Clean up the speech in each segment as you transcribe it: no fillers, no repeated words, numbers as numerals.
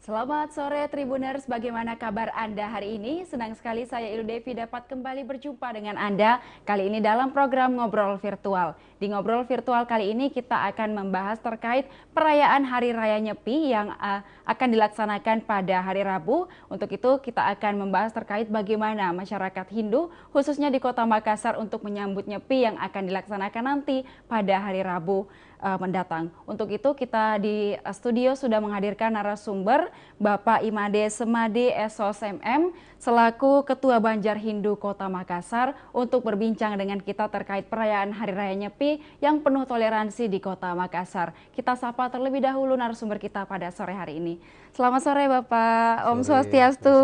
Selamat sore Tribuners, bagaimana kabar Anda hari ini? Senang sekali saya Ilu Devi dapat kembali berjumpa dengan Anda kali ini dalam program Ngobrol Virtual. Di Ngobrol Virtual kali ini kita akan membahas terkait perayaan Hari Raya Nyepi yang akan dilaksanakan pada hari Rabu. Untuk itu kita akan membahas terkait bagaimana masyarakat Hindu khususnya di Kota Makassar untuk menyambut Nyepi yang akan dilaksanakan nanti pada hari Rabu mendatang. Untuk itu kita di studio sudah menghadirkan narasumber Bapak Imade Semade SOSMM selaku Ketua Banjar Hindu Kota Makassar untuk berbincang dengan kita terkait perayaan Hari Raya Nyepi yang penuh toleransi di Kota Makassar. Kita sapa terlebih dahulu narasumber kita pada sore hari ini. Selamat sore Bapak, Om Swastiastu.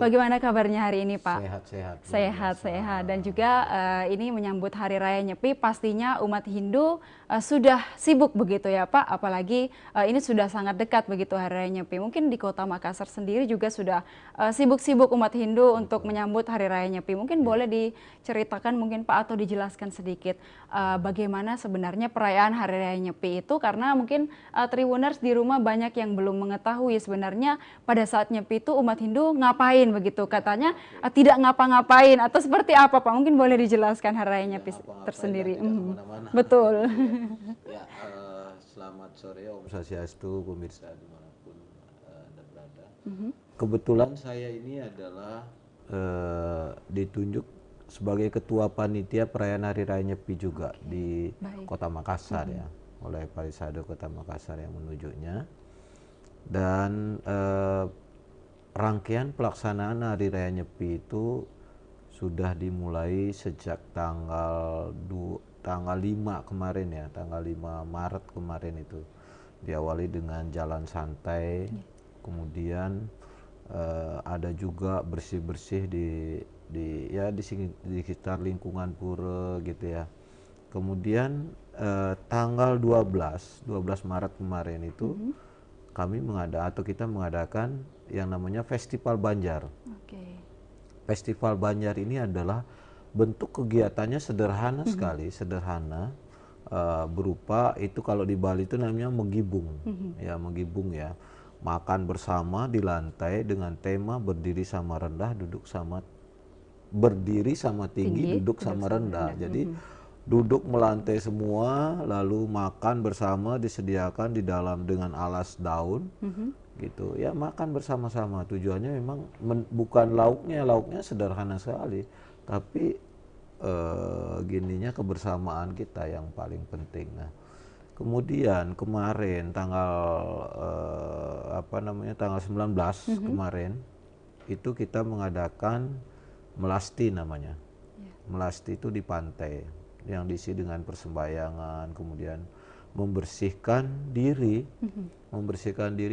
Bagaimana kabarnya hari ini Pak? Sehat-sehat. Sehat-sehat dan juga ini menyambut Hari Raya Nyepi pastinya umat Hindu sudah sibuk begitu ya Pak, apalagi ini sudah sangat dekat begitu Hari Raya Nyepi. Mungkin di Kota Makassar sendiri juga sudah sibuk-sibuk umat Hindu untuk menyambut Hari Raya Nyepi. Mungkin boleh diceritakan mungkin Pak atau dijelaskan sedikit bagaimana sebenarnya perayaan Hari Raya Nyepi itu, karena mungkin Tribuners di rumah banyak yang belum mengetahui sebenarnya pada saat Nyepi itu umat Hindu ngapain begitu. Katanya tidak ngapa-ngapain atau seperti apa Pak? Mungkin boleh dijelaskan Hari Raya Nyepi tersendiri. Betul. Ya, selamat sore Om Swastiastu, pemirsa dimanapun Anda berada. Kebetulan saya ini adalah ditunjuk sebagai Ketua Panitia Perayaan Hari Raya Nyepi juga di Kota Makassar ya, oleh Parisade Kota Makassar yang menunjuknya. Dan rangkaian pelaksanaan Hari Raya Nyepi itu sudah dimulai sejak tanggal 5 kemarin ya, tanggal 5 Maret kemarin itu. Diawali dengan jalan santai, kemudian ada juga bersih-bersih di sekitar lingkungan pura gitu ya. Kemudian tanggal 12 Maret kemarin itu kita mengadakan yang namanya Festival Banjar. Festival Banjar ini adalah bentuk kegiatannya sederhana sekali, berupa itu kalau di Bali itu namanya menggibung, menggibung ya, makan bersama di lantai dengan tema berdiri sama tinggi, duduk sama rendah. Jadi duduk melantai semua, lalu makan bersama disediakan di dalam dengan alas daun. Gitu ya, makan bersama-sama. Tujuannya memang bukan lauknya sederhana sekali, tapi gininya kebersamaan kita yang paling penting. Nah, kemudian kemarin tanggal 19 kemarin itu kita mengadakan melasti namanya. Melasti itu di pantai yang diisi dengan persembahyangan, kemudian membersihkan diri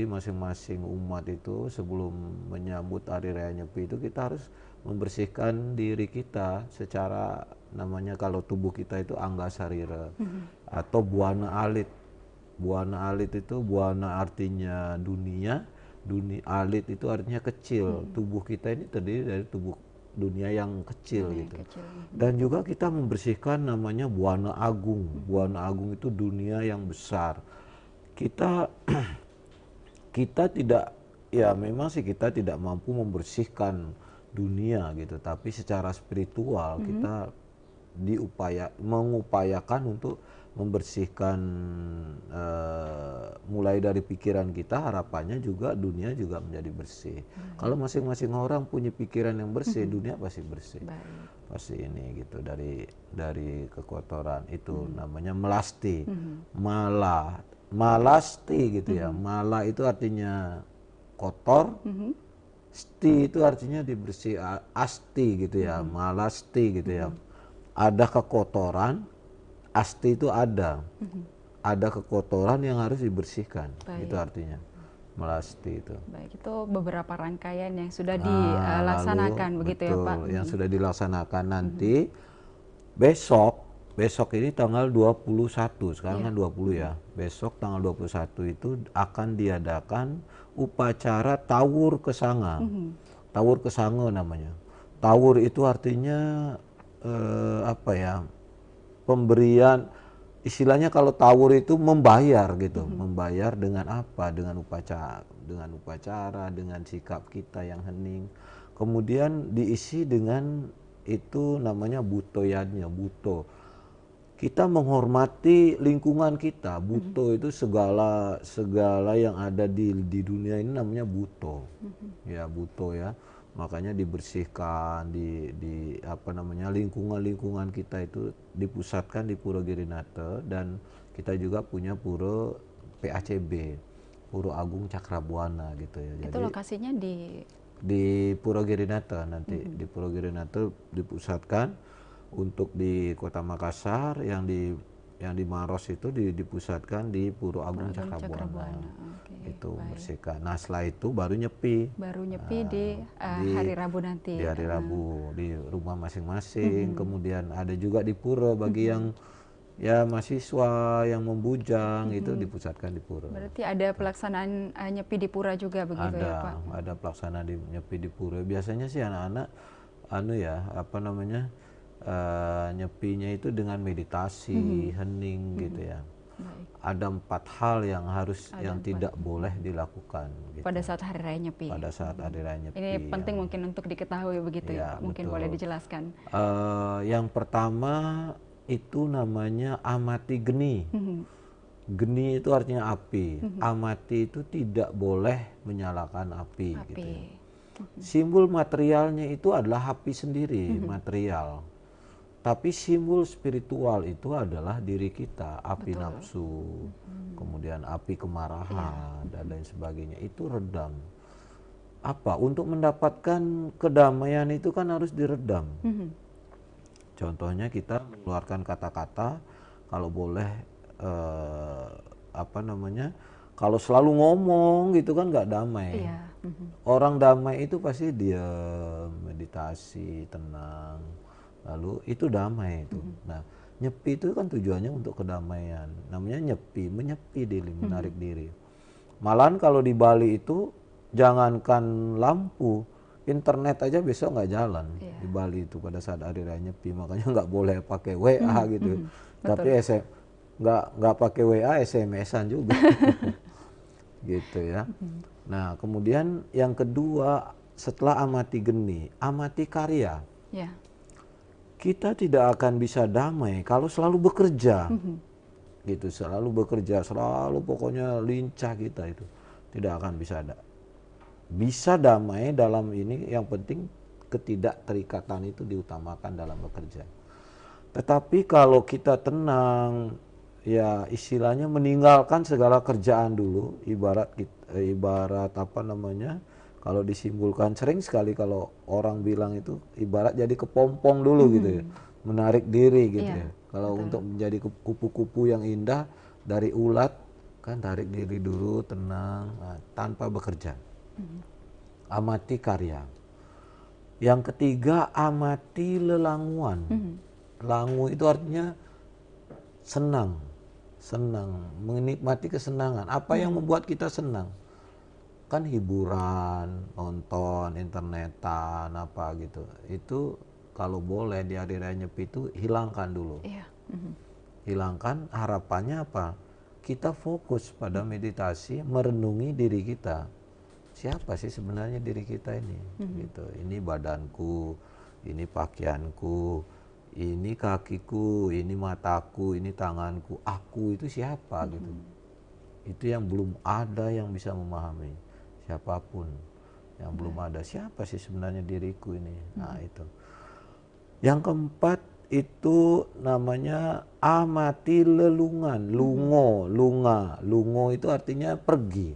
masing-masing umat itu sebelum menyambut Hari Raya Nyepi itu kita harus membersihkan diri kita secara namanya, kalau tubuh kita itu angga sarira atau buana alit. Buana alit itu buana artinya dunia, alit itu artinya kecil. Tubuh kita ini terdiri dari tubuh dunia yang kecil gitu. Dan juga kita membersihkan namanya buana agung. Buana agung itu dunia yang besar. Kita tidak, ya memang sih kita tidak mampu membersihkan dunia gitu, tapi secara spiritual kita mengupayakan untuk membersihkan mulai dari pikiran kita, harapannya juga dunia juga menjadi bersih. Kalau masing-masing orang punya pikiran yang bersih, dunia pasti bersih. Pasti ini gitu, dari kekotoran itu namanya melasti. Malasti gitu ya. Mala itu artinya kotor. Sti itu artinya dibersih, asti gitu ya. Malasti gitu ya. Ada kekotoran, asti itu ada kekotoran yang harus dibersihkan. Itu artinya melasti itu. Baik, itu beberapa rangkaian yang sudah dilaksanakan begitu ya Pak. Yang sudah dilaksanakan nanti besok ini tanggal 21, sekarang kan 20 ya. Besok tanggal 21 itu akan diadakan upacara Tawur Kesanga. Tawur Kesanga namanya. Tawur itu artinya pemberian istilahnya kalau tawur itu membayar gitu, membayar dengan apa? Dengan upacara, dengan sikap kita yang hening. Kemudian diisi dengan itu namanya butoyannya, buto. Kita menghormati lingkungan kita. Buto itu segala yang ada di dunia ini namanya buto. Ya, buto ya. Makanya dibersihkan di apa namanya lingkungan kita itu dipusatkan di Pura Girinata, dan kita juga punya pura PACB, Pura Agung Cakrabuana gitu ya. Itu lokasinya Di Pura Girinata nanti, di Pura Girinata dipusatkan. Untuk di Kota Makassar yang di Maros itu dipusatkan di Pura Agung Cakrabuana. Oke, Itu baik. bersihkan. Nah, setelah itu baru nyepi. Baru nyepi di hari Rabu nanti. Di hari Rabu di rumah masing-masing. Kemudian ada juga di pura bagi yang ya mahasiswa yang membujang itu dipusatkan di pura. Berarti ada pelaksanaan nyepi di pura juga begitu ya Pak? Ada pelaksanaan nyepi di pura. Biasanya sih anak-anak nyepinya itu dengan meditasi, hening gitu ya. Baik. Ada 4 hal yang tidak boleh dilakukan gitu. Pada saat hari raya nyepi. Pada saat hari raya nyepi. Ini penting mungkin untuk diketahui begitu ya Pak. Mungkin betul. boleh dijelaskan. Yang pertama itu namanya amati geni. Geni itu artinya api. Amati itu tidak boleh menyalakan api. Gitu ya. Simbol materialnya itu adalah api sendiri, material. Tapi simbol spiritual itu adalah diri kita, api nafsu, kemudian api kemarahan, dan lain sebagainya. Itu redam. Apa? Untuk mendapatkan kedamaian itu kan harus diredam. Contohnya kita mengeluarkan kata-kata, kalau boleh, kalau selalu ngomong gitu kan nggak damai. Orang damai itu pasti diam, meditasi, tenang. Lalu itu damai itu. Nah, nyepi itu kan tujuannya untuk kedamaian. Namanya nyepi, menyepi diri, menarik diri. Malahan kalau di Bali itu jangankan lampu, internet aja besok nggak jalan di Bali itu pada saat hari raya nyepi. Makanya nggak boleh pakai WA gitu. Tapi nggak pakai WA, SMS-an juga. Gitu ya. Nah, kemudian yang kedua setelah amati geni, amati karya. Kita tidak akan bisa damai kalau selalu bekerja. Gitu, selalu bekerja, selalu pokoknya lincah kita itu. Tidak akan bisa damai dalam ini, yang penting ketidakterikatan itu diutamakan dalam bekerja. Tetapi kalau kita tenang, ya istilahnya meninggalkan segala kerjaan dulu, ibarat kalau disimbolkan sering sekali kalau orang bilang itu ibarat jadi kepompong dulu gitu ya, menarik diri gitu ya. Kalau untuk menjadi kupu-kupu yang indah dari ulat kan tarik diri dulu, tenang, tanpa bekerja. Amati karya. Yang ketiga, amati lelanguan. Langu itu artinya senang, menikmati kesenangan. Apa yang membuat kita senang? Kan hiburan, nonton, internetan, apa gitu. Itu kalau boleh di hari raya nyepi itu hilangkan dulu. Hilangkan, harapannya apa? Kita fokus pada meditasi, merenungi diri kita. Siapa sih sebenarnya diri kita ini? Gitu. Ini badanku, ini pakaianku, ini kakiku, ini mataku, ini tanganku. Aku itu siapa gitu? Itu yang belum ada yang bisa memahami. Siapapun yang belum ada, siapa sih sebenarnya diriku ini? Nah, itu. Yang keempat itu namanya amati lelungan. Lungo itu artinya pergi.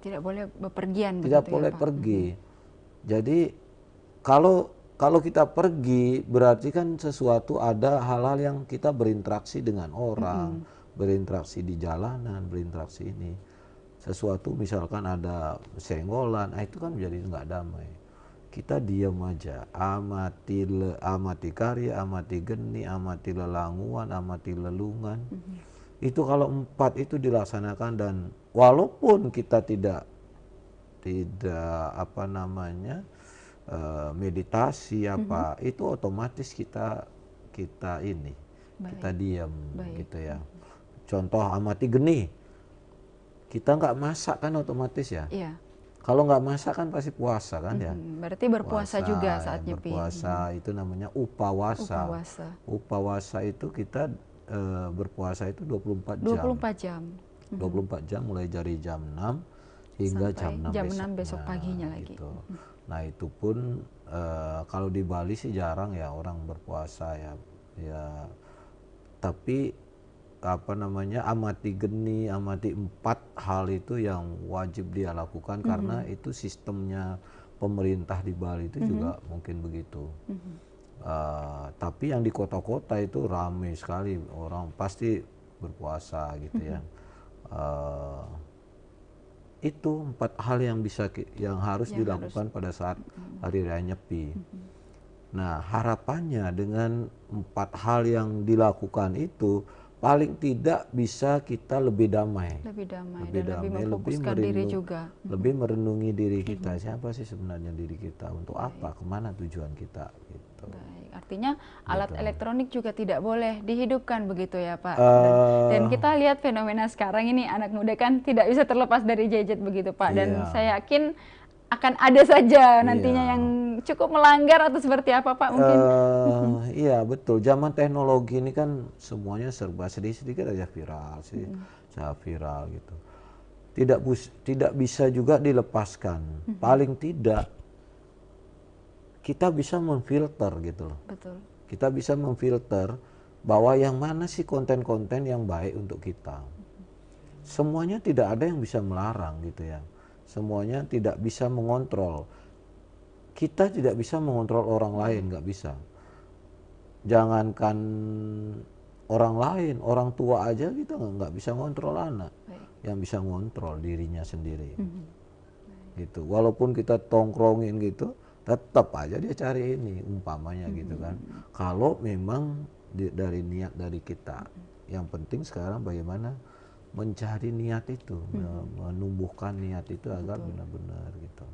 Tidak boleh bepergian. Tidak boleh pergi. Jadi kalau kita pergi berarti kan sesuatu, ada hal-hal yang kita berinteraksi dengan orang, berinteraksi di jalanan, berinteraksi ini. Sesuatu misalkan ada senggolan, itu kan menjadi nggak damai. Kita diam aja, amati karya, amati geni, amati lelanguan, amati lelungan. Itu kalau 4 itu dilaksanakan, dan walaupun kita tidak meditasi itu otomatis kita kita diam Baik. gitu ya. Contoh amati geni, kita nggak masak kan otomatis ya. Iya. Kalau nggak masak kan pasti puasa kan ya. Berarti berpuasa juga saat nyepi. Berpuasa itu namanya upawasa. Upawasa. Upawasa itu kita berpuasa itu 24 jam. 24 jam. 24 jam mulai dari jam 6 hingga Sampai jam 6 jam 6 besok paginya lagi. gitu. Nah itu pun kalau di Bali sih jarang ya orang berpuasa ya. Ya tapi apa namanya amati geni, amati 4 hal itu yang wajib dia lakukan karena itu sistemnya pemerintah di Bali itu juga mungkin begitu. Tapi yang di kota-kota itu ramai sekali orang pasti berpuasa gitu ya. Itu 4 hal yang yang harus dilakukan pada saat hari raya Nyepi. Nah harapannya dengan 4 hal yang dilakukan itu paling tidak bisa kita lebih damai, Lebih damai lebih dan lebih damai, memfokuskan diri juga. lebih merenungi diri kita. Siapa sih sebenarnya diri kita, untuk apa, kemana tujuan kita gitu. Baik, artinya alat elektronik juga tidak boleh dihidupkan begitu ya Pak. Dan kita lihat fenomena sekarang ini anak muda kan tidak bisa terlepas dari gadget begitu Pak. Dan saya yakin akan ada saja nantinya yang cukup melanggar atau seperti apa Pak mungkin? Iya betul, zaman teknologi ini kan semuanya serba sedikit-sedikit aja viral sih, viral gitu. Tidak bisa juga dilepaskan. Paling tidak kita bisa memfilter gitu loh. Betul. Kita bisa memfilter bahwa yang mana sih konten-konten yang baik untuk kita. Semuanya tidak ada yang bisa melarang gitu ya. Semuanya tidak bisa mengontrol. Kita tidak bisa mengontrol orang lain, nggak bisa. Jangankan orang lain, orang tua aja kita nggak bisa ngontrol anak. Yang bisa ngontrol dirinya sendiri. Gitu. Walaupun kita tongkrongin gitu, tetap aja dia cari ini, umpamanya gitu kan. Kalau memang dari niat dari kita. Yang penting sekarang bagaimana mencari niat itu, menumbuhkan niat itu agar benar-benar gitu.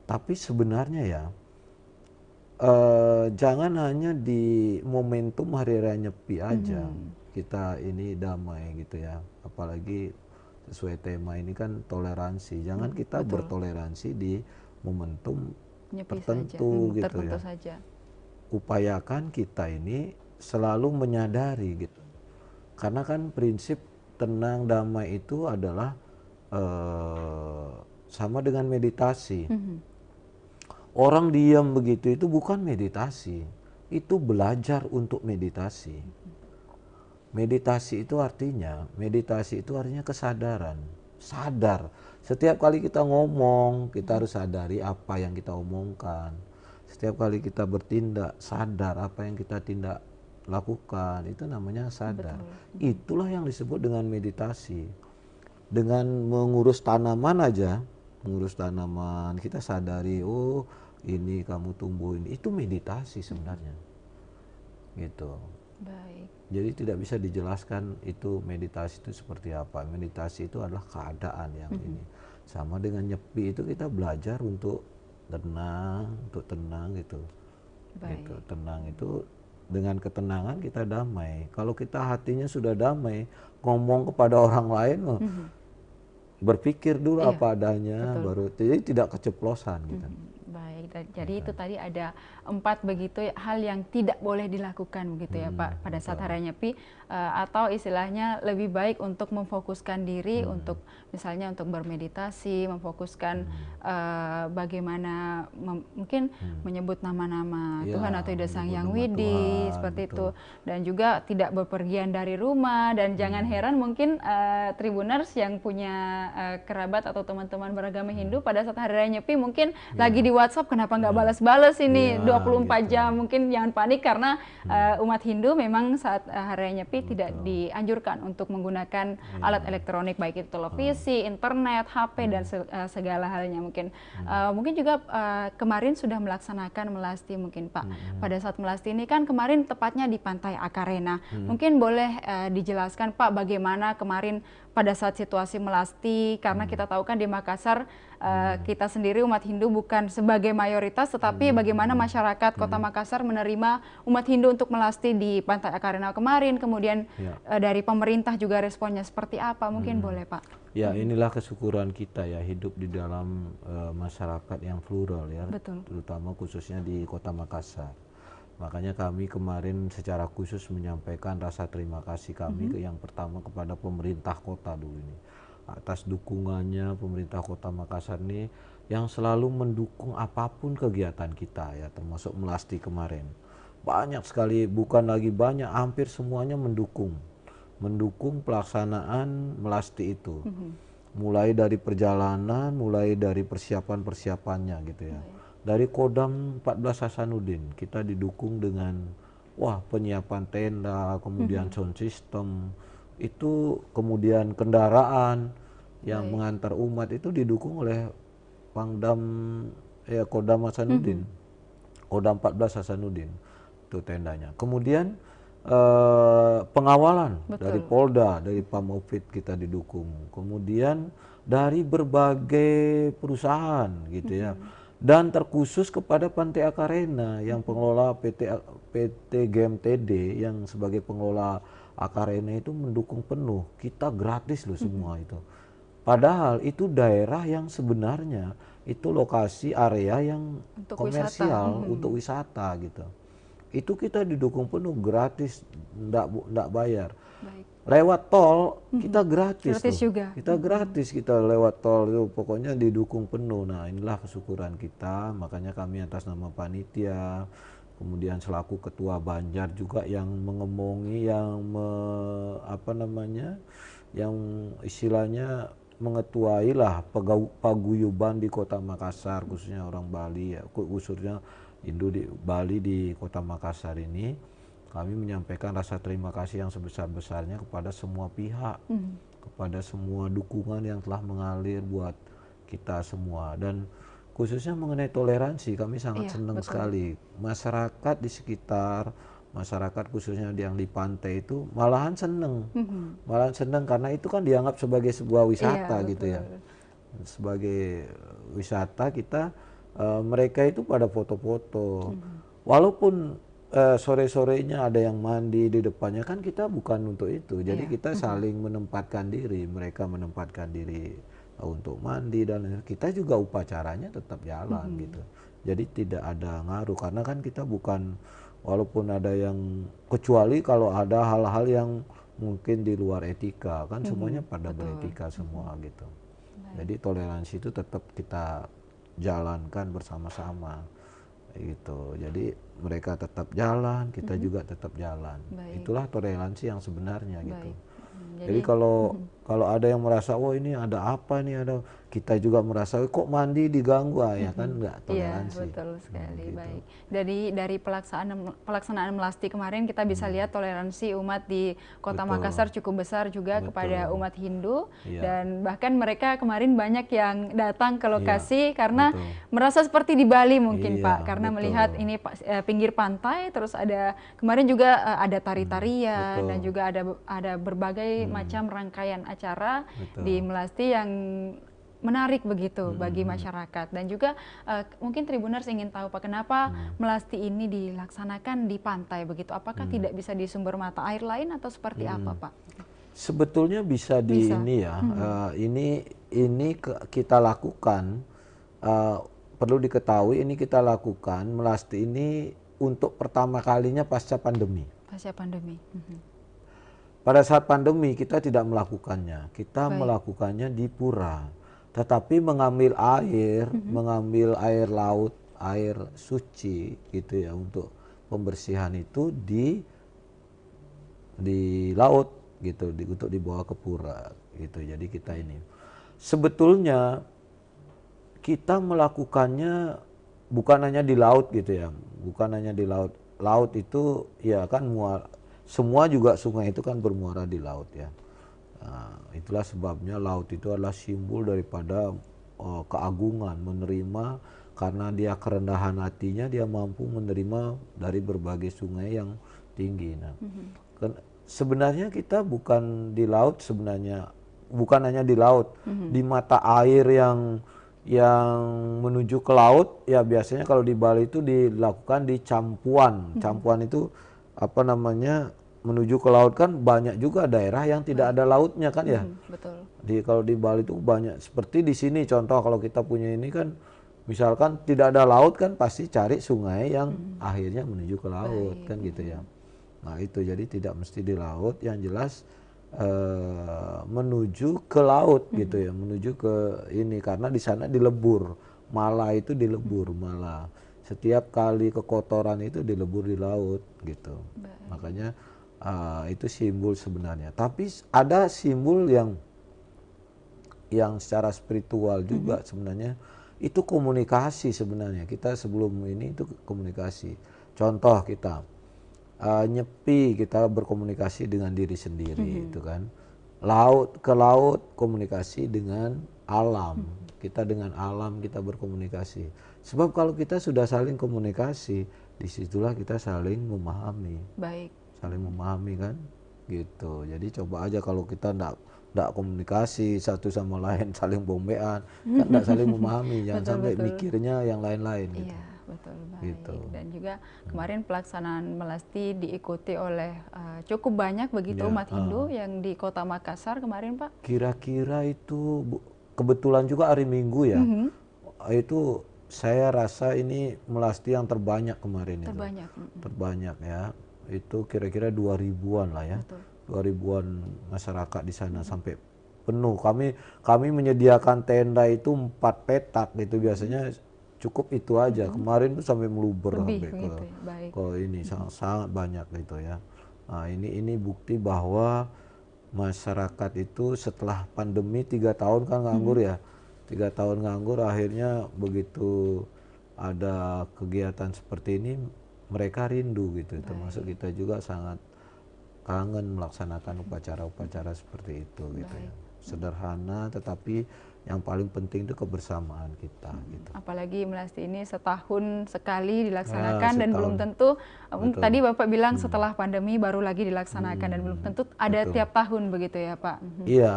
Tapi sebenarnya ya, jangan hanya di momentum hari raya Nyepi aja kita ini damai gitu ya. Apalagi sesuai tema ini kan toleransi. Jangan kita bertoleransi di momentum Nyepi tertentu saja. gitu Tertentu ya. saja. Upayakan kita ini selalu menyadari gitu. Karena kan prinsip tenang damai itu adalah sama dengan meditasi. Orang diam begitu itu bukan meditasi, itu belajar untuk meditasi. Meditasi itu artinya kesadaran, sadar. Setiap kali kita ngomong, kita harus sadari apa yang kita omongkan. Setiap kali kita bertindak, sadar apa yang kita tindak lakukan, itu namanya sadar. Itulah yang disebut dengan meditasi. Dengan mengurus tanaman aja, mengurus tanaman, kita sadari, oh ini kamu tumbuhin, itu meditasi sebenarnya. Gitu. Baik. Jadi tidak bisa dijelaskan itu meditasi itu seperti apa. Meditasi itu adalah keadaan yang ini. Sama dengan nyepi itu kita belajar untuk tenang gitu. Baik. Gitu. Tenang itu dengan ketenangan kita damai. Kalau kita hatinya sudah damai, ngomong kepada orang lain, berpikir dulu apa adanya, baru jadi tidak keceplosan gitu. Baik, jadi itu tadi ada 4 begitu hal yang tidak boleh dilakukan begitu ya Pak pada saat hari Nyepi, atau istilahnya lebih baik untuk memfokuskan diri untuk misalnya untuk bermeditasi, memfokuskan bagaimana mungkin menyebut nama-nama Tuhan atau Ida Sang Yang Widi seperti itu, dan juga tidak bepergian dari rumah. Dan jangan heran mungkin Tribuners yang punya kerabat atau teman-teman beragama Hindu pada saat hari raya Nyepi mungkin lagi di WhatsApp, kenapa nggak balas-balas ini 24 jam. Mungkin jangan panik karena umat Hindu memang saat hari raya Nyepi tidak dianjurkan untuk menggunakan alat elektronik, baik itu televisi, internet, HP dan segala halnya. Mungkin juga kemarin sudah melaksanakan melasti mungkin Pak. Pada saat melasti ini kan kemarin tepatnya di Pantai Akarena. Mungkin boleh dijelaskan Pak bagaimana kemarin pada saat situasi melasti, karena kita tahu kan di Makassar kita sendiri umat Hindu bukan sebagai mayoritas, tetapi bagaimana masyarakat Kota Makassar menerima umat Hindu untuk melasti di Pantai Akarena kemarin, kemudian dari pemerintah juga responnya seperti apa, mungkin boleh Pak? Ya, inilah kesyukuran kita ya, hidup di dalam masyarakat yang plural ya, Betul. terutama khususnya di Kota Makassar. Makanya kami kemarin secara khusus menyampaikan rasa terima kasih kami yang pertama kepada pemerintah kota dulu ini, atas dukungannya pemerintah Kota Makassar ini yang selalu mendukung apapun kegiatan kita ya, termasuk melasti kemarin. Banyak sekali, bukan lagi banyak, hampir semuanya mendukung pelaksanaan melasti itu. Mulai dari perjalanan, mulai dari persiapan-persiapannya gitu ya. Dari Kodam 14 Hasanuddin kita didukung dengan penyiapan tenda, kemudian sound system, itu kemudian kendaraan yang mengantar umat itu didukung oleh Pangdam Kodam Hasanuddin. Kodam 14 Hasanuddin itu tendanya. Kemudian pengawalan dari Polda, dari Pamopit kita didukung, kemudian dari berbagai perusahaan gitu ya, dan terkhusus kepada Pantai Akarena yang pengelola PT GMTD yang sebagai pengelola Akarena itu mendukung penuh, kita gratis loh semua itu. Padahal itu daerah yang sebenarnya itu lokasi area yang Untuk komersial untuk wisata gitu. Itu kita didukung penuh gratis, enggak bayar. Baik. Lewat tol kita gratis juga. Kita gratis, kita lewat tol itu pokoknya didukung penuh. Nah, inilah kesyukuran kita, makanya kami atas nama panitia, kemudian selaku ketua Banjar juga yang mengemongi, yang yang istilahnya mengetuai lah paguyuban di Kota Makassar, khususnya orang Bali ya, khususnya Hindu di Bali di Kota Makassar ini. Kami menyampaikan rasa terima kasih yang sebesar-besarnya kepada semua pihak, kepada semua dukungan yang telah mengalir buat kita semua. Dan khususnya mengenai toleransi, kami sangat senang sekali. Masyarakat di sekitar, masyarakat khususnya yang di pantai itu malahan senang. Malahan senang karena itu kan dianggap sebagai sebuah wisata gitu ya. Sebagai wisata kita, mereka itu pada foto-foto. Walaupun sore-sorenya ada yang mandi di depannya, kan kita bukan untuk itu. Jadi kita saling menempatkan diri, mereka menempatkan diri untuk mandi, dan kita juga upacaranya tetap jalan gitu. Jadi tidak ada ngaruh, karena kan kita bukan, walaupun ada yang, kecuali kalau ada hal-hal yang mungkin di luar etika, kan semuanya pada beretika semua gitu. Jadi toleransi itu tetap kita jalankan bersama-sama gitu. Jadi mereka tetap jalan, kita juga tetap jalan. Itulah toleransi yang sebenarnya gitu. Jadi kalau ada yang merasa ini ada apa nih, kita juga merasa kok mandi diganggu ya kan, enggak toleransi. Iya, betul sekali. Gitu. Baik. Dari pelaksanaan melasti kemarin kita bisa lihat toleransi umat di Kota Makassar cukup besar juga kepada umat Hindu, dan bahkan mereka kemarin banyak yang datang ke lokasi karena merasa seperti di Bali mungkin Pak, karena melihat ini pinggir pantai, terus ada kemarin juga ada tari-tarian dan juga ada berbagai macam rangkaian acara di melasti yang menarik begitu bagi masyarakat. Dan juga mungkin Tribuners ingin tahu Pak, kenapa melasti ini dilaksanakan di pantai begitu? Apakah tidak bisa di sumber mata air lain atau seperti apa Pak? Sebetulnya bisa di ini ya. Ini kita lakukan, perlu diketahui ini kita lakukan melasti ini untuk pertama kalinya pasca pandemi. Pasca pandemi. Pada saat pandemi kita tidak melakukannya, kita melakukannya di pura, tetapi mengambil air laut, air suci gitu ya, untuk pembersihan itu di laut gitu, untuk dibawa ke pura gitu. Jadi kita ini sebetulnya kita melakukannya bukan hanya di laut gitu ya, bukan hanya di laut. Laut itu ya kan semua juga sungai itu kan bermuara di laut ya. Nah, itulah sebabnya laut itu adalah simbol daripada keagungan, menerima, karena dia kerendahan hatinya, dia mampu menerima dari berbagai sungai yang tinggi. Nah, sebenarnya kita bukan di laut, sebenarnya bukan hanya di laut, di mata air yang yang menuju ke laut ya biasanya kalau di Bali itu dilakukan di Campuan. Campuan itu apa namanya menuju ke laut kan banyak juga daerah yang tidak ada lautnya kan ya. Betul. Kalau di Bali itu banyak seperti di sini contoh kalau kita punya ini kan misalkan tidak ada laut kan pasti cari sungai yang akhirnya menuju ke laut kan gitu ya. Nah itu jadi tidak mesti di laut yang jelas menuju ke laut gitu ya, menuju ke ini karena di sana dilebur, mala itu dilebur mala. Setiap kali kekotoran itu dilebur di laut gitu. Makanya itu simbol sebenarnya. Tapi ada simbol yang secara spiritual juga sebenarnya itu komunikasi sebenarnya. Kita sebelum ini itu komunikasi. Contoh kita nyepi kita berkomunikasi dengan diri sendiri itu kan. Laut ke laut komunikasi dengan alam. Kita dengan alam kita berkomunikasi. Sebab kalau kita sudah saling komunikasi, disitulah kita saling memahami. Baik. Saling memahami kan gitu. Jadi coba aja kalau kita ndak komunikasi satu sama lain saling bombean kan ndak saling memahami jangan sampai mikirnya yang lain-lain gitu. Iya, betul, baik. Gitu. Dan juga kemarin pelaksanaan Melasti diikuti oleh cukup banyak begitu umat Hindu yang di Kota Makassar kemarin, Pak. Kira-kira itu kebetulan juga hari Minggu ya. Itu saya rasa ini Melasti yang terbanyak kemarin itu. Terbanyak ya. Itu kira-kira 2000-an lah ya. Betul. 2000-an masyarakat di sana sampai penuh. Kami menyediakan tenda itu 4 petak gitu biasanya cukup itu aja. Kemarin tuh sampai meluber sampai ke ini sangat banyak gitu ya. Nah, ini bukti bahwa masyarakat itu setelah pandemi 3 tahun kan nganggur ya. 3 tahun nganggur akhirnya begitu ada kegiatan seperti ini mereka rindu gitu. Termasuk kita juga sangat kangen melaksanakan upacara-upacara seperti itu gitu ya. Sederhana tetapi yang paling penting itu kebersamaan kita gitu. Apalagi Melasti ini setahun sekali dilaksanakan dan belum tentu tadi Bapak bilang setelah pandemi baru lagi dilaksanakan dan belum tentu ada tiap tahun begitu ya, Pak. Iya,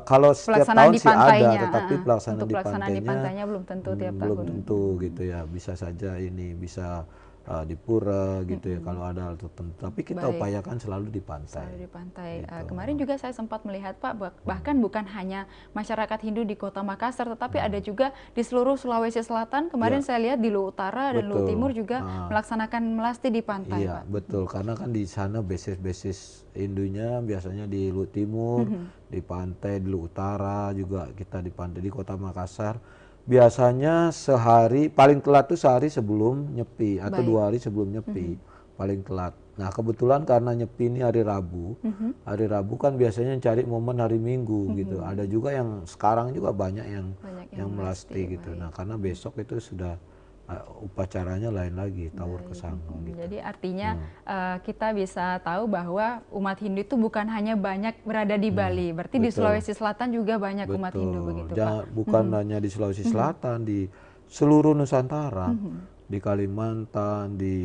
kalau setiap tahun sih ada, tetapi pelaksanaan di pantainya belum tentu tiap tahun. Belum tentu gitu ya. Bisa saja ini bisa di pura gitu ya kalau ada hal tertentu. Tapi kita upayakan selalu di pantai. Selalu di pantai. Kemarin juga saya sempat melihat Pak, bahkan bukan hanya masyarakat Hindu di Kota Makassar, tetapi ada juga di seluruh Sulawesi Selatan. Kemarin saya lihat di Luwu Utara dan Luwu Timur juga melaksanakan Melasti di pantai, Pak. Betul. Karena kan di sana basis Hindunya biasanya di Luwu Timur, di pantai di Luwu Utara juga kita di pantai di Kota Makassar. Biasanya sehari paling telat tuh sehari sebelum nyepi atau 2 hari sebelum nyepi paling telat. Nah kebetulan karena nyepi ini hari Rabu, hari Rabu kan biasanya cari momen hari Minggu gitu. Ada juga yang sekarang juga banyak yang melasti gitu. Nah karena besok itu sudah upacaranya lain lagi, Tawur Kesanga gitu. Jadi artinya kita bisa tahu bahwa umat Hindu itu bukan hanya banyak berada di Bali, berarti di Sulawesi Selatan juga banyak umat Hindu begitu, Pak. Bukan hanya di Sulawesi Selatan, di seluruh Nusantara, di Kalimantan, di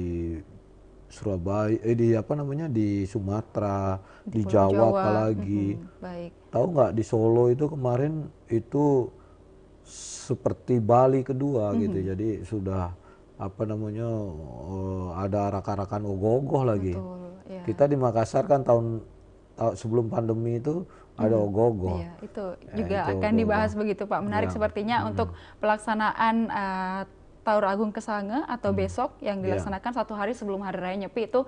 Surabaya, di Sumatera, di Jawa apalagi. Tahu nggak di Solo itu kemarin itu seperti Bali kedua gitu, jadi sudah ada arak-arakan ogoh-ogoh lagi. Kita di Makassar kan tahun sebelum pandemi itu ada ogoh-ogoh. Iya, itu juga akan dibahas begitu Pak. Menarik sepertinya untuk pelaksanaan Tawur Agung Kesanga atau besok yang dilaksanakan 1 hari sebelum Hari Raya Nyepi itu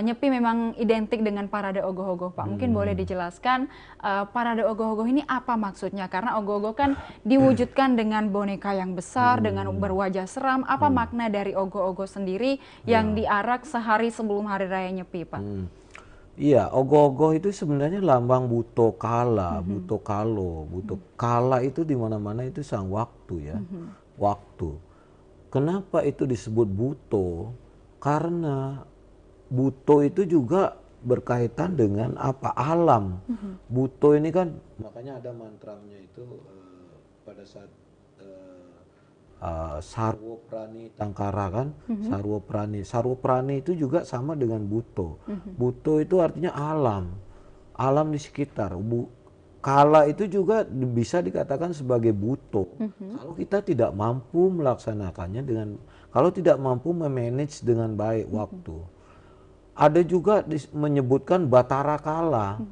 Nyepi memang identik dengan parade ogoh-ogoh Pak. Mungkin boleh dijelaskan parade ogoh-ogoh ini apa maksudnya? Karena ogoh-ogoh kan diwujudkan dengan boneka yang besar, dengan berwajah seram. Apa makna dari ogoh-ogoh sendiri yang diarak sehari sebelum Hari Raya Nyepi Pak? Iya, ogoh-ogoh itu sebenarnya lambang Buto Kala, Buto Kalo. Buto Kala itu di mana-mana itu sang waktu ya, waktu. Kenapa itu disebut Buto? Karena Buto itu juga berkaitan dengan apa? Alam. Buto ini kan makanya ada mantranya itu pada saat Sarwo Prani Tangkara kan, Sarwo Prani. Sarwo Prani itu juga sama dengan Buto. Buto itu artinya alam, alam di sekitar. kala itu juga bisa dikatakan sebagai butuh. Kalau kita tidak mampu melaksanakannya kalau tidak mampu memanage dengan baik waktu. Ada juga menyebutkan batara kala.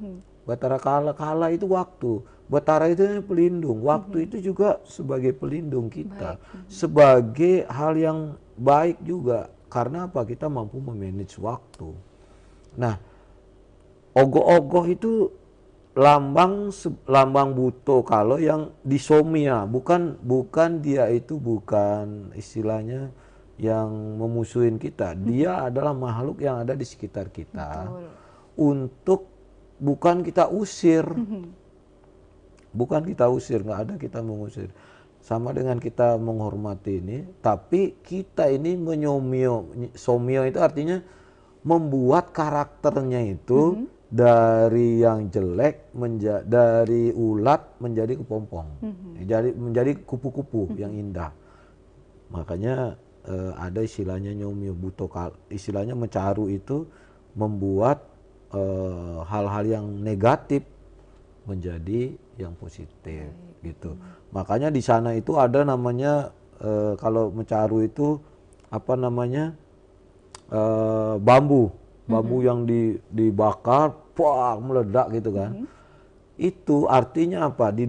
Batara kala itu waktu. Batara itu pelindung. Waktu itu juga sebagai pelindung kita. Sebagai hal yang baik juga. Karena apa? Kita mampu memanage waktu. Nah, ogoh-ogoh itu lambang buto kalau yang disomia, bukan dia itu bukan istilahnya yang memusuhin kita. Dia adalah makhluk yang ada di sekitar kita. Betul. Untuk bukan kita usir. Bukan kita usir, nggak ada kita mengusir. Sama dengan kita menghormati ini, tapi kita ini somio itu artinya membuat karakternya itu dari yang jelek dari ulat menjadi kepompong, menjadi kupu-kupu yang indah. Makanya ada istilahnya nyomyo buto, istilahnya mencaru itu membuat hal-hal yang negatif menjadi yang positif gitu. Makanya di sana itu ada namanya kalau mencaru itu apa namanya bambu yang dibakar, meledak gitu kan. Itu artinya apa? Di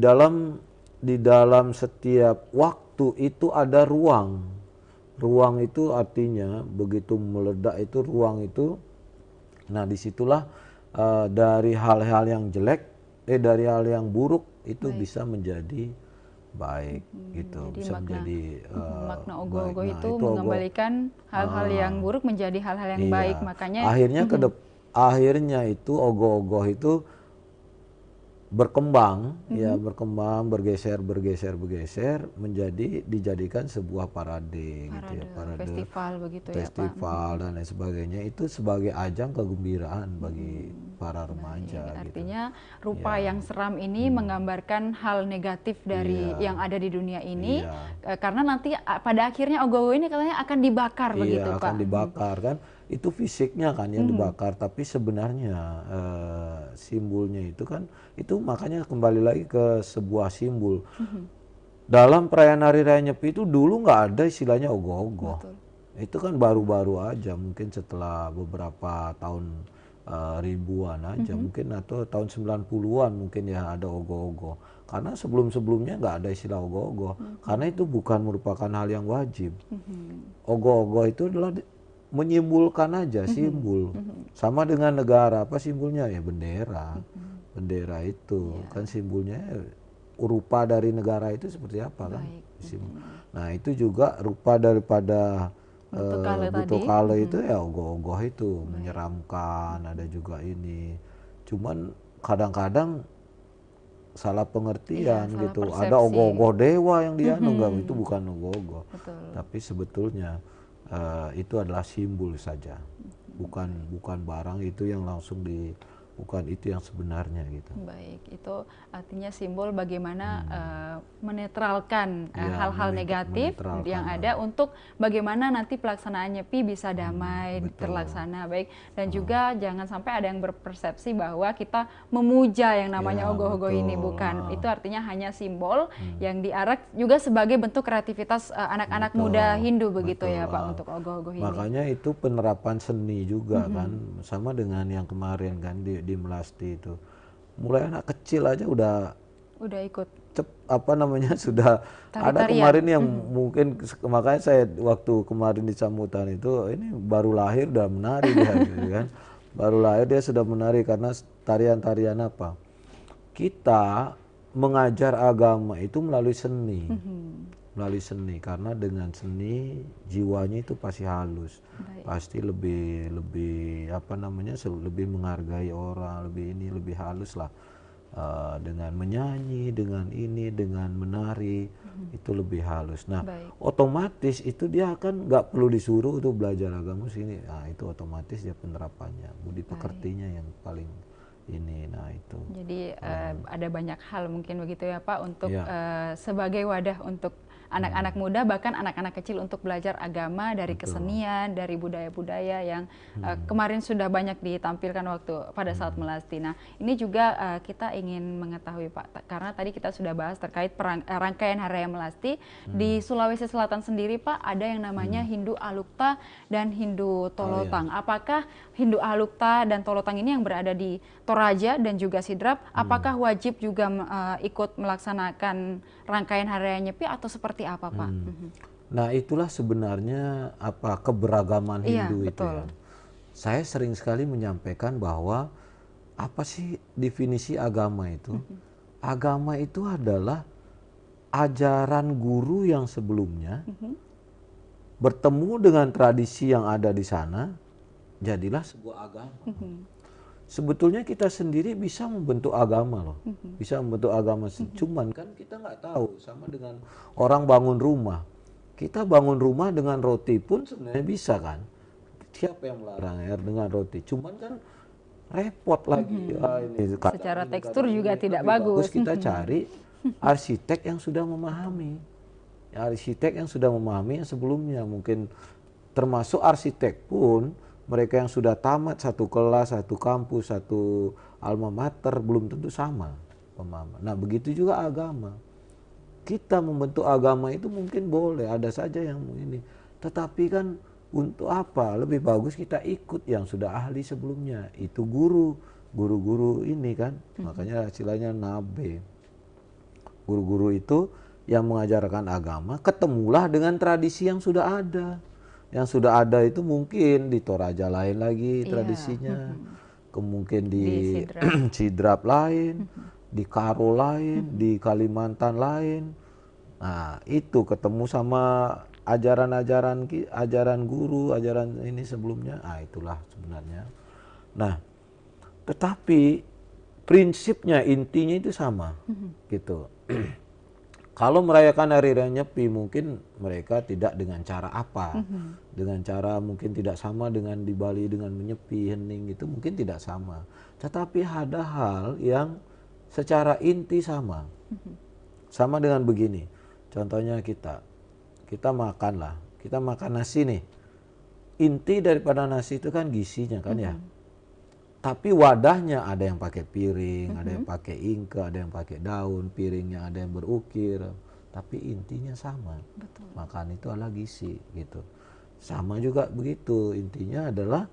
dalam setiap waktu itu ada ruang. Ruang itu artinya begitu meledak itu ruang itu. Nah disitulah dari hal-hal yang jelek, dari hal yang buruk itu bisa menjadi baik gitu. Jadi bisa menjadi makna ogoh-ogoh baik. Nah, itu mengembalikan hal-hal yang buruk menjadi hal-hal yang baik. Makanya akhirnya itu ogoh-ogoh itu berkembang, bergeser dijadikan sebuah parade gitu ya, festival begitu festival ya Pak. dan lain sebagainya, itu sebagai ajang kegembiraan bagi para remaja. Artinya rupa yang seram ini menggambarkan hal negatif dari yang ada di dunia ini, karena nanti pada akhirnya ogoh-ogoh ini katanya akan dibakar begitu Pak. Akan dibakar kan, itu fisiknya kan yang dibakar, tapi sebenarnya simbolnya itu kan, itu makanya kembali lagi ke sebuah simbol. Dalam perayaan Hari Raya Nyepi itu dulu nggak ada istilahnya ogoh-ogoh. Itu kan baru-baru aja, mungkin setelah beberapa tahun ribuan aja mungkin, atau tahun 90-an mungkin ya ada ogoh-ogoh. Karena sebelum-sebelumnya nggak ada istilah ogoh-ogoh, karena itu bukan merupakan hal yang wajib. Ogoh-ogoh itu adalah menyimpulkan aja, simbol. Sama dengan negara, apa simbolnya ya bendera. Bendera itu kan simbolnya, rupa dari negara itu seperti apa kan. Nah itu juga rupa daripada buto kale itu ya ogoh-ogoh itu menyeramkan. Ada juga ini, cuman kadang-kadang salah pengertian gitu. persepsi. Ada ogoh-ogoh dewa yang enggak, itu bukan ogoh-ogoh. Tapi sebetulnya itu adalah simbol saja, bukan barang itu yang langsung bukan itu yang sebenarnya gitu. Baik, itu artinya simbol bagaimana menetralkan hal-hal negatif yang ada untuk bagaimana nanti pelaksanaan Nyepi bisa damai terlaksana baik, dan juga jangan sampai ada yang berpersepsi bahwa kita memuja yang namanya ogoh-ogoh ini, bukan. Itu artinya hanya simbol yang diarak juga sebagai bentuk kreativitas anak-anak muda Hindu begitu ya Pak, untuk ogoh-ogoh ini. Makanya itu penerapan seni juga kan, sama dengan yang kemarin kan di Melasti itu, mulai anak kecil aja udah ikut sudah ada kemarin yang mungkin, makanya saya waktu kemarin di sambutan itu, ini baru lahir udah menari dia gitu kan. Baru lahir dia sudah menari, karena tarian-tarian apa, kita mengajar agama itu melalui seni. Melalui seni, karena dengan seni jiwanya itu pasti halus. Pasti lebih lebih menghargai orang, lebih halus lah. Dengan menyanyi, dengan menari, itu lebih halus. Nah otomatis itu dia kan nggak perlu disuruh untuk belajar agama sini. Nah itu otomatis dia penerapannya, budi pekertinya yang paling ini. Nah itu jadi ada banyak hal mungkin begitu ya Pak, untuk sebagai wadah untuk anak-anak muda bahkan anak-anak kecil untuk belajar agama dari Betul. kesenian, dari budaya-budaya yang kemarin sudah banyak ditampilkan waktu pada saat melasti. Nah, ini juga kita ingin mengetahui Pak, karena tadi kita sudah bahas terkait rangkaian Hari Raya Melasti di Sulawesi Selatan sendiri Pak, ada yang namanya Hindu Alukta dan Hindu Tolotang. Apakah Hindu Alukta dan Tolotang ini yang berada di Toraja dan juga Sidrap, apakah wajib juga ikut melaksanakan rangkaian Hari Raya Nyepi atau seperti apa Pak? Nah, itulah sebenarnya keberagaman Iya, Hindu itu betul. ya. Saya sering sekali menyampaikan bahwa apa sih definisi agama itu? Agama itu adalah ajaran guru yang sebelumnya bertemu dengan tradisi yang ada di sana, jadilah sebuah agama. Sebetulnya kita sendiri bisa membentuk agama loh, bisa membentuk agama. Cuman kan kita nggak tahu, sama dengan orang bangun rumah. Kita bangun rumah dengan roti pun sebenarnya bisa kan? Siapa yang melarang ya dengan roti? Cuman kan repot lagi. Ini Secara tekstur juga tidak lebih bagus. kita cari arsitek yang sudah memahami, arsitek yang sudah memahami yang sebelumnya. Mungkin termasuk arsitek pun mereka yang sudah tamat satu kelas, satu kampus, satu alma mater belum tentu sama pemahaman. Nah, begitu juga agama. Kita membentuk agama itu mungkin boleh, ada saja yang ini. Tetapi kan untuk apa? Lebih bagus kita ikut yang sudah ahli sebelumnya. Itu guru-guru ini kan. Makanya istilahnya nabe. Guru-guru itu yang mengajarkan agama ketemulah dengan tradisi yang sudah ada. Yang sudah ada itu mungkin di Toraja lain lagi tradisinya, mungkin di Sidrap lain, di Karo lain, di Kalimantan lain. Nah, itu ketemu sama ajaran guru, ajaran ini sebelumnya. Ah, itulah sebenarnya. Nah, tetapi prinsipnya, intinya itu sama, gitu. Kalau merayakan Hari Raya Nyepi mungkin mereka tidak dengan cara apa, dengan cara mungkin tidak sama dengan di Bali dengan menyepi, hening itu mungkin tidak sama. Tetapi ada hal yang secara inti sama, sama dengan begini. Contohnya kita makan nasi nih. Inti daripada nasi itu kan gizinya kan ya. Tapi wadahnya ada yang pakai piring, ada yang pakai ingka, ada yang pakai daun, piringnya ada yang berukir. Tapi intinya sama. Betul. Makan itu adalah gizi gitu. Sama juga begitu, intinya adalah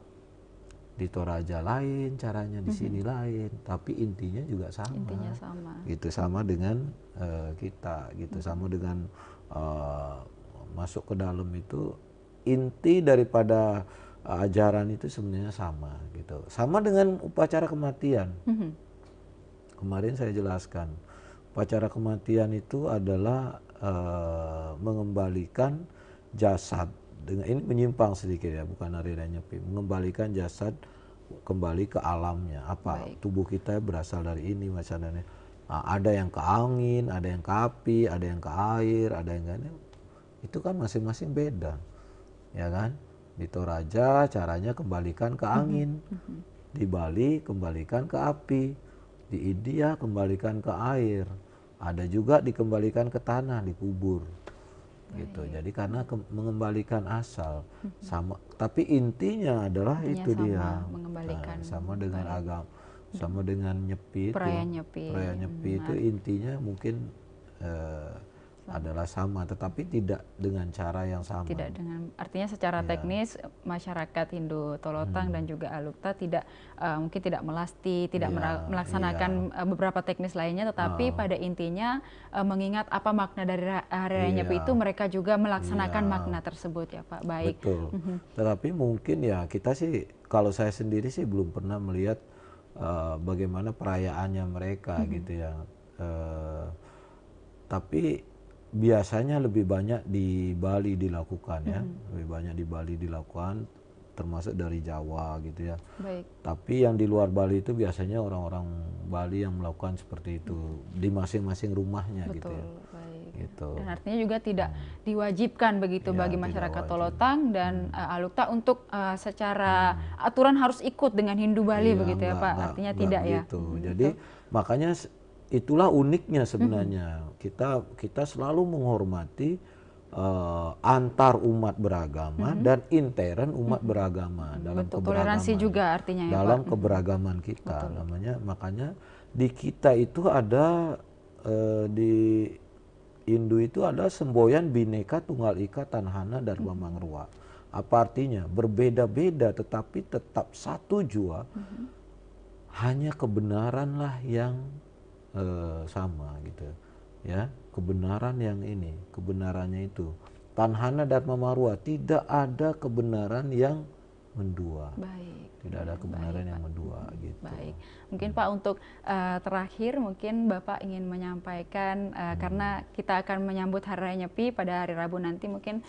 di Toraja lain, caranya di sini lain, tapi intinya juga sama. Intinya sama. Gitu, sama dengan kita, gitu, sama dengan masuk ke dalam itu inti daripada ajaran itu sebenarnya sama gitu. Sama dengan upacara kematian. Kemarin saya jelaskan, upacara kematian itu adalah mengembalikan jasad. Dengan ini menyimpang sedikit ya, bukan Hari Raya Nyepi. Mengembalikan jasad kembali ke alamnya. Apa? Baik. Tubuh kita berasal dari ini masalahnya. Nah, ada yang ke angin, ada yang ke api, ada yang ke air, ada yang ke itu kan masing-masing beda, ya kan? Di Toraja caranya kembalikan ke angin, di Bali kembalikan ke api, di India kembalikan ke air, ada juga dikembalikan ke tanah, dikubur, gitu. Jadi karena mengembalikan asal sama, tapi intinya adalah itu sama, dia, mengembalikan sama dengan agama, sama dengan nyepi itu, Perayaan Nyepi. perayaan nyepi itu intinya mungkin adalah sama, tetapi tidak dengan cara yang sama. Tidak dengan, artinya secara teknis masyarakat Hindu Tolotang dan juga Alukta tidak mungkin tidak melasti, tidak melaksanakan beberapa teknis lainnya, tetapi pada intinya mengingat apa makna dari Hari Raya Nyepi itu, mereka juga melaksanakan makna tersebut ya Pak. Baik. Betul. Tetapi mungkin ya kita sih, kalau saya sendiri sih belum pernah melihat bagaimana perayaannya mereka gitu ya. Tapi biasanya lebih banyak di Bali dilakukan ya, lebih banyak di Bali dilakukan, termasuk dari Jawa gitu ya. Baik. Tapi yang di luar Bali itu biasanya orang-orang Bali yang melakukan seperti itu di masing-masing rumahnya. Betul, gitu ya. baik. Gitu. Dan artinya juga tidak diwajibkan begitu bagi masyarakat Tolotang dan Alukta untuk secara aturan harus ikut dengan Hindu Bali begitu ya Pak. Artinya tidak ya. Begitu. Jadi makanya itulah uniknya sebenarnya. Kita selalu menghormati antar umat beragama dan intern umat beragama dalam Bentuk toleransi keberagaman. juga artinya ya Dalam Pak. keberagaman kita, makanya di kita itu ada di Hindu itu ada semboyan Bhinneka Tunggal Ika Tanahana Dharma Mangruwa. Apa artinya? Berbeda-beda tetapi tetap satu jua. Hanya kebenaranlah yang sama gitu. Ya, kebenaran yang ini, kebenarannya itu. Tanahana Dharma Mangruwa, tidak ada kebenaran yang mendua. Baik. Tidak ada kebenaran yang mendua gitu. Baik, mungkin Pak untuk terakhir mungkin Bapak ingin menyampaikan karena kita akan menyambut Hari Raya Nyepi pada hari Rabu nanti, mungkin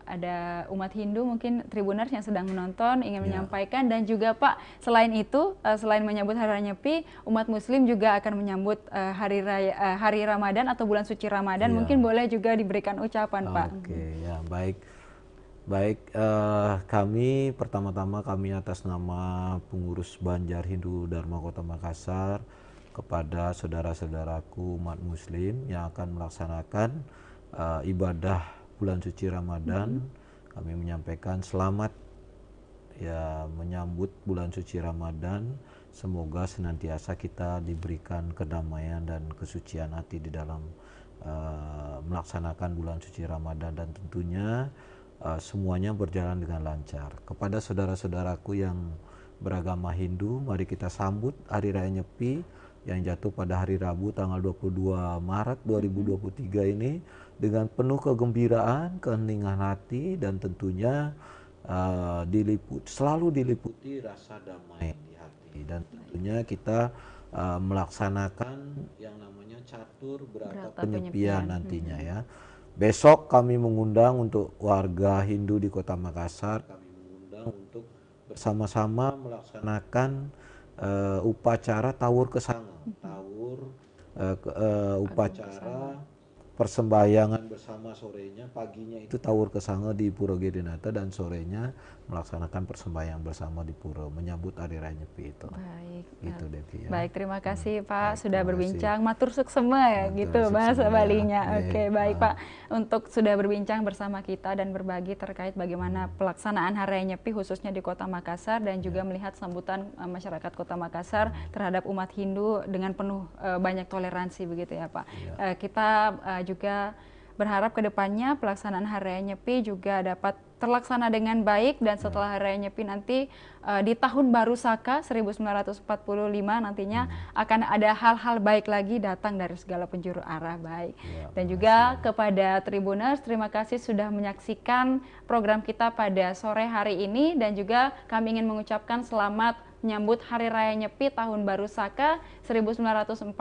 ada umat Hindu mungkin Tribuners yang sedang menonton ingin menyampaikan, dan juga Pak selain itu selain menyambut Hari Raya Nyepi, umat Muslim juga akan menyambut hari Ramadan atau bulan suci Ramadan, mungkin boleh juga diberikan ucapan Pak. Oke, ya baik. Baik, kami pertama-tama kami atas nama pengurus Banjar Hindu Dharma Kota Makassar kepada saudara-saudaraku umat Muslim yang akan melaksanakan ibadah bulan suci Ramadan, kami menyampaikan selamat ya menyambut bulan suci Ramadan. Semoga senantiasa kita diberikan kedamaian dan kesucian hati di dalam melaksanakan bulan suci Ramadan, dan tentunya semuanya berjalan dengan lancar. Kepada saudara-saudaraku yang beragama Hindu, mari kita sambut Hari Raya Nyepi yang jatuh pada hari Rabu tanggal 22 Maret 2023 ini dengan penuh kegembiraan, keheningan hati, dan tentunya selalu diliputi rasa damai di hati. Dan tentunya kita melaksanakan yang namanya catur berata penyepian nantinya ya. Besok kami mengundang untuk warga Hindu di Kota Makassar, kami mengundang untuk bersama-sama melaksanakan upacara Tawur Kesanga, upacara persembahyangan bersama sorenya, paginya itu Tawur Kesanga di Pura Gedinata dan sorenya melaksanakan persembahyangan bersama di Pura menyambut Hari Raya Nyepi itu. Baik. Gitu Devi ya. Baik, terima kasih Pak Baik, sudah terima berbincang. kasih. Matur suksema ya Matur gitu suksema bahasa ya. Balinya. Oke, Baik, baik Pak untuk sudah berbincang bersama kita dan berbagi terkait bagaimana pelaksanaan Hari Raya Nyepi khususnya di Kota Makassar, dan juga melihat sambutan masyarakat Kota Makassar terhadap umat Hindu dengan penuh banyak toleransi begitu ya Pak. Kita juga berharap kedepannya pelaksanaan Hari Raya Nyepi juga dapat terlaksana dengan baik, dan setelah Hari Raya Nyepi nanti di tahun baru Saka 1945 nantinya akan ada hal-hal baik lagi datang dari segala penjuru arah. Baik. Dan juga kepada Tribuners, terima kasih sudah menyaksikan program kita pada sore hari ini, dan juga kami ingin mengucapkan selamat menyambut Hari Raya Nyepi Tahun Baru Saka 1945.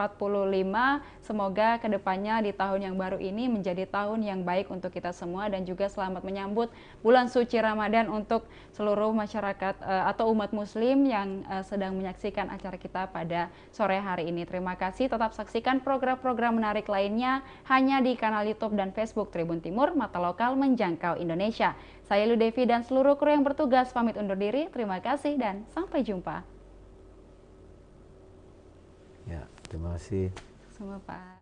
Semoga kedepannya di tahun yang baru ini menjadi tahun yang baik untuk kita semua, dan juga selamat menyambut bulan suci Ramadan untuk seluruh masyarakat atau umat Muslim yang sedang menyaksikan acara kita pada sore hari ini. Terima kasih, tetap saksikan program-program menarik lainnya hanya di kanal YouTube dan Facebook Tribun Timur, Mata Lokal Menjangkau Indonesia. Saya Ludevi dan seluruh kru yang bertugas pamit undur diri. Terima kasih dan sampai jumpa. Ya, terima kasih. Semua Pak.